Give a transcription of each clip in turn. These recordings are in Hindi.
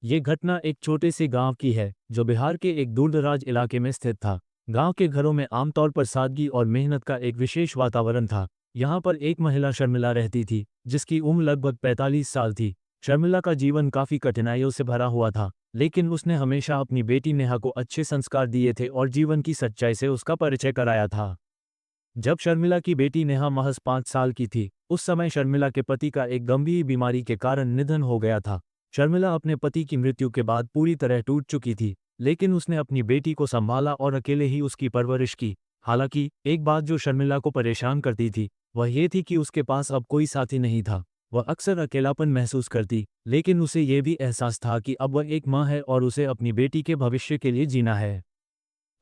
ये घटना एक छोटे से गांव की है जो बिहार के एक दूरदराज इलाके में स्थित था। गांव के घरों में आमतौर पर सादगी और मेहनत का एक विशेष वातावरण था। यहाँ पर एक महिला शर्मिला रहती थी जिसकी उम्र लगभग 45 साल थी। शर्मिला का जीवन काफी कठिनाइयों से भरा हुआ था, लेकिन उसने हमेशा अपनी बेटी नेहा को अच्छे संस्कार दिए थे और जीवन की सच्चाई से उसका परिचय कराया था। जब शर्मिला की बेटी नेहा महज 5 साल की थी, उस समय शर्मिला के पति का एक गंभीर बीमारी के कारण निधन हो गया था। शर्मिला अपने पति की मृत्यु के बाद पूरी तरह टूट चुकी थी, लेकिन उसने अपनी बेटी को संभाला और अकेले ही उसकी परवरिश की। हालांकि एक बात जो शर्मिला को परेशान करती थी, वह ये थी कि उसके पास अब कोई साथी नहीं था। वह अक्सर अकेलापन महसूस करती, लेकिन उसे ये भी एहसास था कि अब वह एक माँ है और उसे अपनी बेटी के भविष्य के लिए जीना है।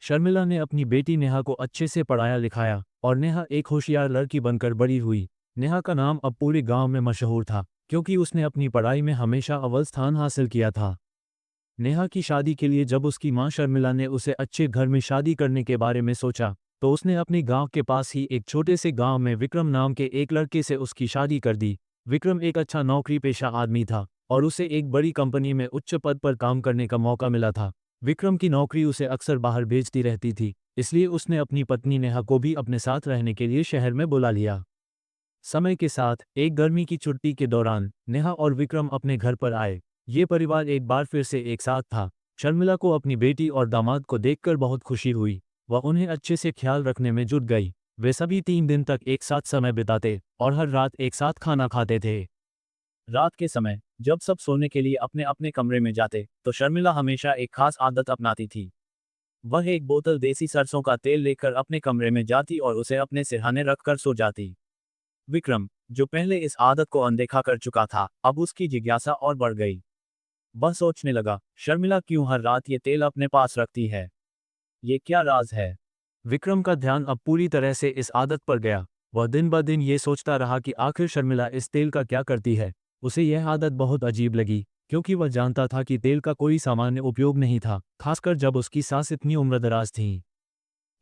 शर्मिला ने अपनी बेटी नेहा को अच्छे से पढ़ाया लिखाया और नेहा एक होशियार लड़की बनकर बड़ी हुई। नेहा का नाम अब पूरे गांव में मशहूर था, क्योंकि उसने अपनी पढ़ाई में हमेशा अव्वल स्थान हासिल किया था। नेहा की शादी के लिए जब उसकी मां शर्मिला ने उसे अच्छे घर में शादी करने के बारे में सोचा, तो उसने अपने गांव के पास ही एक छोटे से गांव में विक्रम नाम के एक लड़के से उसकी शादी कर दी। विक्रम एक अच्छा नौकरी पेशा आदमी था और उसे एक बड़ी कंपनी में उच्च पद पर काम करने का मौका मिला था। विक्रम की नौकरी उसे अक्सर बाहर भेजती रहती थी, इसलिए उसने अपनी पत्नी नेहा को भी अपने साथ रहने के लिए शहर में बुला लिया। समय के साथ एक गर्मी की छुट्टी के दौरान नेहा और विक्रम अपने घर पर आए। ये परिवार एक बार फिर से एक साथ था। शर्मिला को अपनी बेटी और दामाद को देखकर बहुत खुशी हुई। वह उन्हें अच्छे से ख्याल रखने में जुट गई। वे सभी 3 दिन तक एक साथ समय बिताते और हर रात एक साथ खाना खाते थे। रात के समय जब सब सोने के लिए अपने अपने कमरे में जाते, तो शर्मिला हमेशा एक खास आदत अपनाती थी। वह एक बोतल देसी सरसों का तेल लेकर अपने कमरे में जाती और उसे अपने सिरहाने रखकर सो जाती। विक्रम, जो पहले इस आदत को अनदेखा कर चुका था, अब उसकी जिज्ञासा और बढ़ गई। वह सोचने लगा, शर्मिला क्यों हर रात ये तेल अपने पास रखती है? ये क्या राज है? विक्रम का ध्यान अब पूरी तरह से इस आदत पर गया। वह दिन ब दिन ये सोचता रहा कि आखिर शर्मिला इस तेल का क्या करती है। उसे यह आदत बहुत अजीब लगी, क्योंकि वह जानता था कि तेल का कोई सामान्य उपयोग नहीं था, खासकर जब उसकी सास इतनी उम्रदराज थी।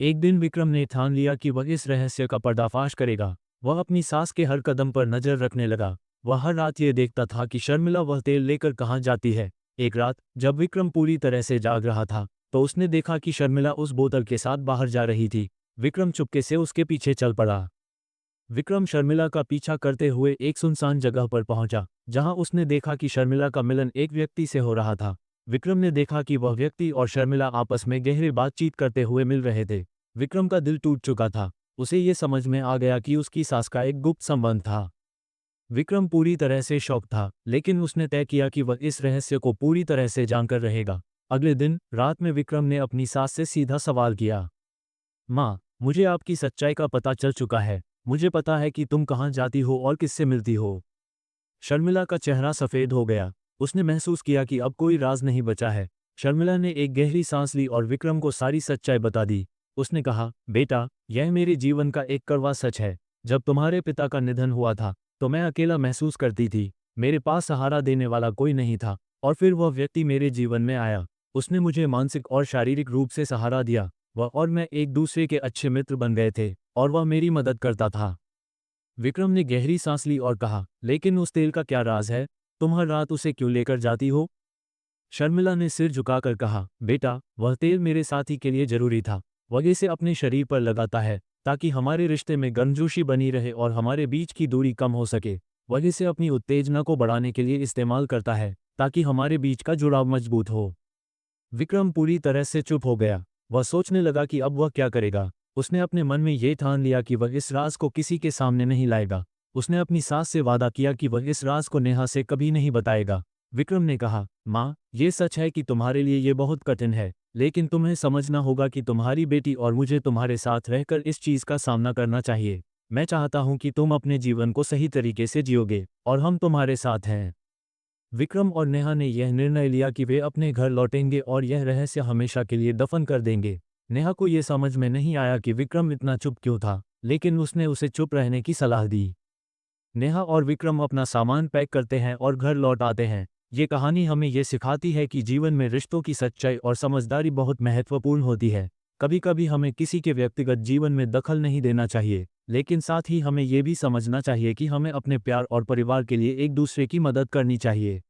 एक दिन विक्रम ने ठान लिया कि वह इस रहस्य का पर्दाफाश करेगा। वह अपनी सास के हर कदम पर नजर रखने लगा। वह हर रात ये देखता था कि शर्मिला वह तेल लेकर कहाँ जाती है। एक रात जब विक्रम पूरी तरह से जाग रहा था, तो उसने देखा कि शर्मिला उस बोतल के साथ बाहर जा रही थी। विक्रम चुपके से उसके पीछे चल पड़ा। विक्रम शर्मिला का पीछा करते हुए एक सुनसान जगह पर पहुंचा, जहां उसने देखा कि शर्मिला का मिलन एक व्यक्ति से हो रहा था। विक्रम ने देखा कि वह व्यक्ति और शर्मिला आपस में गहरी बातचीत करते हुए मिल रहे थे। विक्रम का दिल टूट चुका था। उसे ये समझ में आ गया कि उसकी सास का एक गुप्त संबंध था। विक्रम पूरी तरह से शॉक था, लेकिन उसने तय किया कि वह इस रहस्य को पूरी तरह से जानकर रहेगा। अगले दिन रात में विक्रम ने अपनी सास से सीधा सवाल किया, माँ, मुझे आपकी सच्चाई का पता चल चुका है। मुझे पता है कि तुम कहाँ जाती हो और किससे मिलती हो। शर्मिला का चेहरा सफ़ेद हो गया। उसने महसूस किया कि अब कोई राज नहीं बचा है। शर्मिला ने एक गहरी सांस ली और विक्रम को सारी सच्चाई बता दी। उसने कहा, बेटा, यह मेरे जीवन का एक कड़वा सच है। जब तुम्हारे पिता का निधन हुआ था, तो मैं अकेला महसूस करती थी। मेरे पास सहारा देने वाला कोई नहीं था। और फिर वह व्यक्ति मेरे जीवन में आया। उसने मुझे मानसिक और शारीरिक रूप से सहारा दिया। वह और मैं एक दूसरे के अच्छे मित्र बन गए थे, और वह मेरी मदद करता था। विक्रम ने गहरी सांस ली और कहा, लेकिन उस तेल का क्या राज है? तुम हर रात उसे क्यों लेकर जाती हो? शर्मिला ने सिर झुकाकर कहा, बेटा, वह तेल मेरे साथी के लिए जरूरी था। वह इसे अपने शरीर पर लगाता है ताकि हमारे रिश्ते में गर्मजोशी बनी रहे और हमारे बीच की दूरी कम हो सके। वह इसे अपनी उत्तेजना को बढ़ाने के लिए इस्तेमाल करता है ताकि हमारे बीच का जुड़ाव मजबूत हो। विक्रम पूरी तरह से चुप हो गया। वह सोचने लगा कि अब वह क्या करेगा। उसने अपने मन में ये ठान लिया कि वह इस राज को किसी के सामने नहीं लाएगा। उसने अपनी सास से वादा किया कि वह इस राज को नेहा से कभी नहीं बताएगा। विक्रम ने कहा, माँ, ये सच है कि तुम्हारे लिए ये बहुत कठिन है, लेकिन तुम्हें समझना होगा कि तुम्हारी बेटी और मुझे तुम्हारे साथ रहकर इस चीज़ का सामना करना चाहिए। मैं चाहता हूँ कि तुम अपने जीवन को सही तरीके से जियोगे, और हम तुम्हारे साथ हैं। विक्रम और नेहा ने यह निर्णय लिया कि वे अपने घर लौटेंगे और यह रहस्य हमेशा के लिए दफन कर देंगे। नेहा को यह समझ में नहीं आया कि विक्रम इतना चुप क्यों था, लेकिन उसने उसे चुप रहने की सलाह दी। नेहा और विक्रम अपना सामान पैक करते हैं और घर लौट आते हैं। ये कहानी हमें ये सिखाती है कि जीवन में रिश्तों की सच्चाई और समझदारी बहुत महत्वपूर्ण होती है। कभी कभी हमें किसी के व्यक्तिगत जीवन में दखल नहीं देना चाहिए, लेकिन साथ ही हमें ये भी समझना चाहिए कि हमें अपने प्यार और परिवार के लिए एक दूसरे की मदद करनी चाहिए।